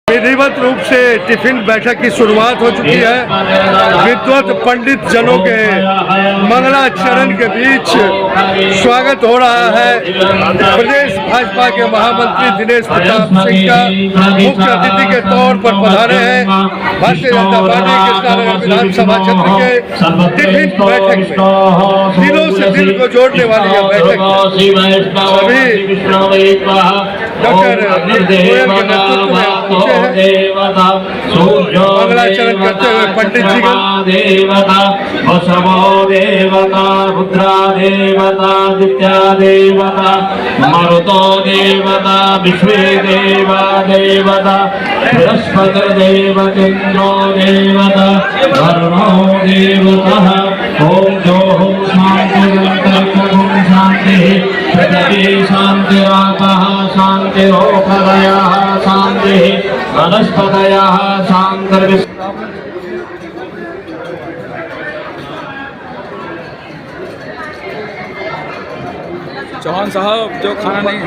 विधिवत रूप से टिफिन बैठक की शुरुआत हो चुकी है। विद्वत पंडित जनों के मंगलाचरण के बीच स्वागत हो रहा है। प्रदेश भाजपा के महामंत्री दिनेश प्रताप सिंह का मुख्य अतिथि के तौर पर पधारे हैं। भारतीय जनता पार्टी कृष्णानगर विधानसभा क्षेत्र के टिफिन बैठक में दिलों से दिल को जोड़ने वाली यह बैठक सभी डॉक्टर गोयल के नेतृत्व में पहुंचे हैं। मंगलाचरण करते हुए पंडित जी देवता वसवो देवता रुद्रा देवता दित्या देवता मरुतो देवता विश्वे देवा देवता बृहस्पति देवतेन्द्रो देवता वरुणो देवतः ओम जो शांति पृथ्वी शांतिरापः शांतिरोपदयः शांतिः वनस्पतयः शांतिर्विश्व। चौहान साहब जो खाना नहीं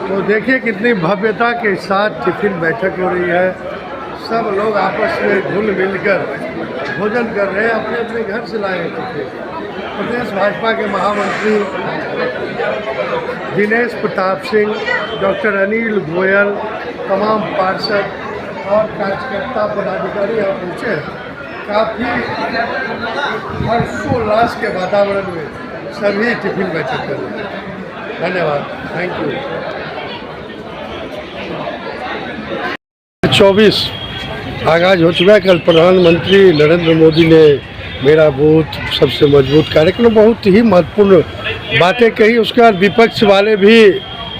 तो देखिए कितनी भव्यता के साथ टिफिन बैठक हो रही है। सब लोग आपस में घुल मिलकर भोजन कर रहे हैं, अपने अपने घर से लाए हैं टिफिन। प्रदेश भाजपा के महामंत्री दिनेश प्रताप सिंह, डॉक्टर अनिल गोयल, तमाम पार्षद और कार्यकर्ता पदाधिकारी यहाँ पहुँचे हैं। काफ़ी हर्षोल्लास के वातावरण में सभी टिफिन बैठक कर रहे हैं। धन्यवाद, थैंक यू। 24 आगाज हो चुका है। कल प्रधानमंत्री नरेंद्र मोदी ने मेरा बूथ सबसे मजबूत कार्यक्रम बहुत ही महत्वपूर्ण बातें कही। उसके बाद विपक्ष वाले भी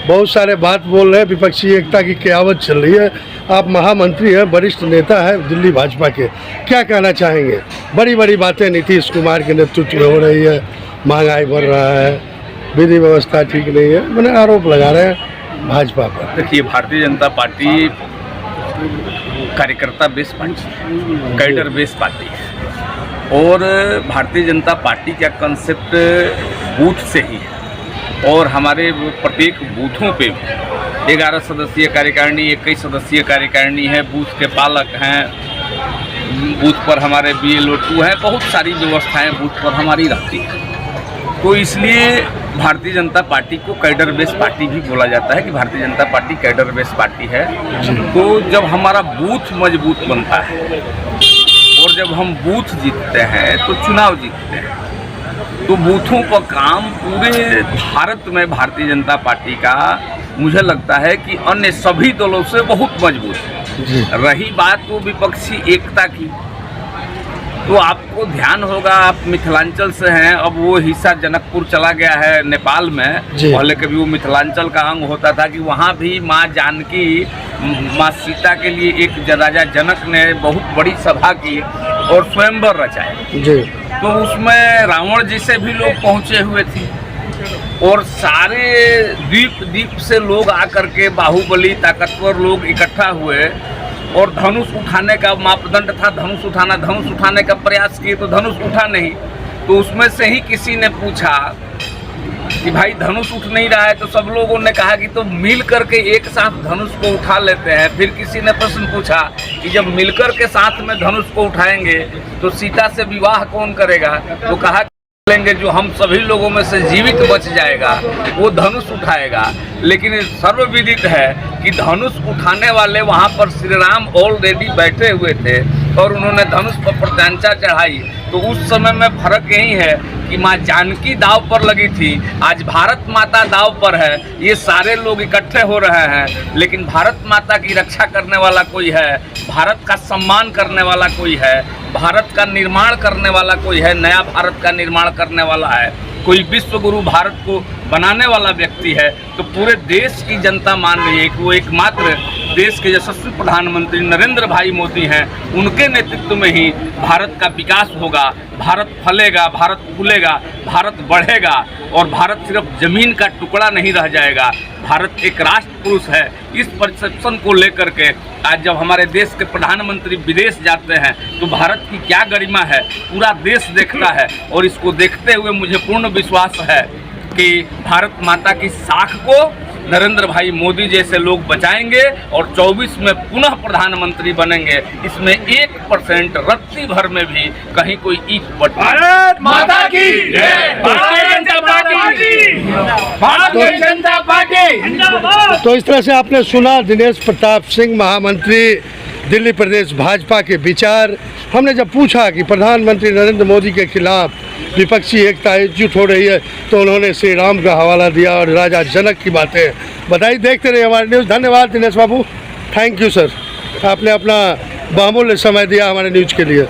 बहुत सारे बात बोल रहे हैं। विपक्षी एकता की कयावत चल रही है। आप महामंत्री हैं, वरिष्ठ नेता हैं दिल्ली भाजपा के, क्या कहना चाहेंगे? बड़ी बड़ी बातें नीतीश कुमार के नेतृत्व में हो रही है, महंगाई बढ़ रहा है, विधि व्यवस्था ठीक नहीं है, मैंने आरोप लगा रहे हैं भाजपा पर। देखिए, भारतीय जनता पार्टी कार्यकर्ता base party, cadre base party है और भारतीय जनता पार्टी का कंसेप्ट बूथ से ही है और हमारे प्रत्येक बूथों पे 11 सदस्यीय कार्यकारिणी, 21 सदस्यीय कार्यकारिणी है, बूथ के पालक हैं, बूथ पर हमारे BLO2 हैं, बहुत सारी व्यवस्थाएं बूथ पर हमारी रहती हैं। तो इसलिए भारतीय जनता पार्टी को कैडर बेस पार्टी भी बोला जाता है कि Bharatiya Janata party cadre base party है। तो जब हमारा बूथ मजबूत बनता है और जब हम बूथ जीतते हैं तो चुनाव जीतते हैं, तो बूथों पर काम पूरे भारत में भारतीय जनता पार्टी का मुझे लगता है कि अन्य सभी दलों से बहुत मजबूत है। रही बात तो विपक्षी एकता की, तो आपको ध्यान होगा, आप मिथिलांचल से हैं, अब वो हिस्सा जनकपुर चला गया है नेपाल में। पहले कभी वो मिथिलांचल का अंग होता था कि वहाँ भी माँ जानकी, माँ सीता के लिए एक राजा जनक ने बहुत बड़ी सभा की और स्वयंवर रचाया। तो उसमें रावण जी से भी लोग पहुँचे हुए थे और सारे द्वीप से लोग आकर के, बाहुबली ताकतवर लोग इकट्ठा हुए और धनुष उठाने का मापदंड था, धनुष उठाने का प्रयास किए तो धनुष उठा नहीं। तो उसमें से ही किसी ने पूछा कि भाई धनुष उठ नहीं रहा है, तो सब लोगों ने कहा कि तो मिल करके एक साथ धनुष को उठा लेते हैं। फिर किसी ने प्रश्न पूछा कि जब मिलकर के साथ में धनुष को उठाएंगे तो सीता से विवाह कौन करेगा? तो कहा लेंगे जो हम सभी लोगों में से जीवित बच जाएगा वो धनुष उठाएगा। लेकिन सर्वविदित है कि धनुष उठाने वाले वहाँ पर श्री राम ऑलरेडी बैठे हुए थे और उन्होंने धनुष पर प्रत्यांचा चढ़ाई। तो उस समय में फर्क यही है कि माँ जानकी दाव पर लगी थी, आज भारत माता दाव पर है। ये सारे लोग इकट्ठे हो रहे हैं, लेकिन भारत माता की रक्षा करने वाला कोई है, भारत का सम्मान करने वाला कोई है, भारत का निर्माण करने वाला कोई है, नया भारत का निर्माण करने वाला है, कोई विश्व गुरु भारत को बनाने वाला व्यक्ति है। तो पूरे देश की जनता मान रही है कि वो एकमात्र देश के यशस्वी प्रधानमंत्री नरेंद्र भाई मोदी हैं। उनके नेतृत्व में ही भारत का विकास होगा, भारत फलेगा, भारत फूलेगा, भारत बढ़ेगा और भारत सिर्फ जमीन का टुकड़ा नहीं रह जाएगा। भारत एक राष्ट्र पुरुष है। इस परसेप्शन को लेकर के आज जब हमारे देश के प्रधानमंत्री विदेश जाते हैं तो भारत की क्या गरिमा है पूरा देश देखता है। और इसको देखते हुए मुझे पूर्ण विश्वास है कि भारत माता की साख को नरेंद्र भाई मोदी जैसे लोग बचाएंगे और 24 में पुनः प्रधानमंत्री बनेंगे। इसमें 1% रत्ती भर में भी कहीं कोई ईंट बट भारत माता की जय, भारतीय जनता पार्टी, भारतीय जनता पार्टी। तो इस तरह से आपने सुना दिनेश प्रताप सिंह महामंत्री दिल्ली प्रदेश भाजपा के विचार। हमने जब पूछा कि प्रधानमंत्री नरेंद्र मोदी के खिलाफ विपक्षी एकता एकजुट हो रही है तो उन्होंने श्री राम का हवाला दिया और राजा जनक की बातें बताई। देखते रहिए हमारे न्यूज़। धन्यवाद दिनेश बाबू, थैंक यू सर, आपने अपना बहुमूल्य समय दिया हमारे न्यूज़ के लिए।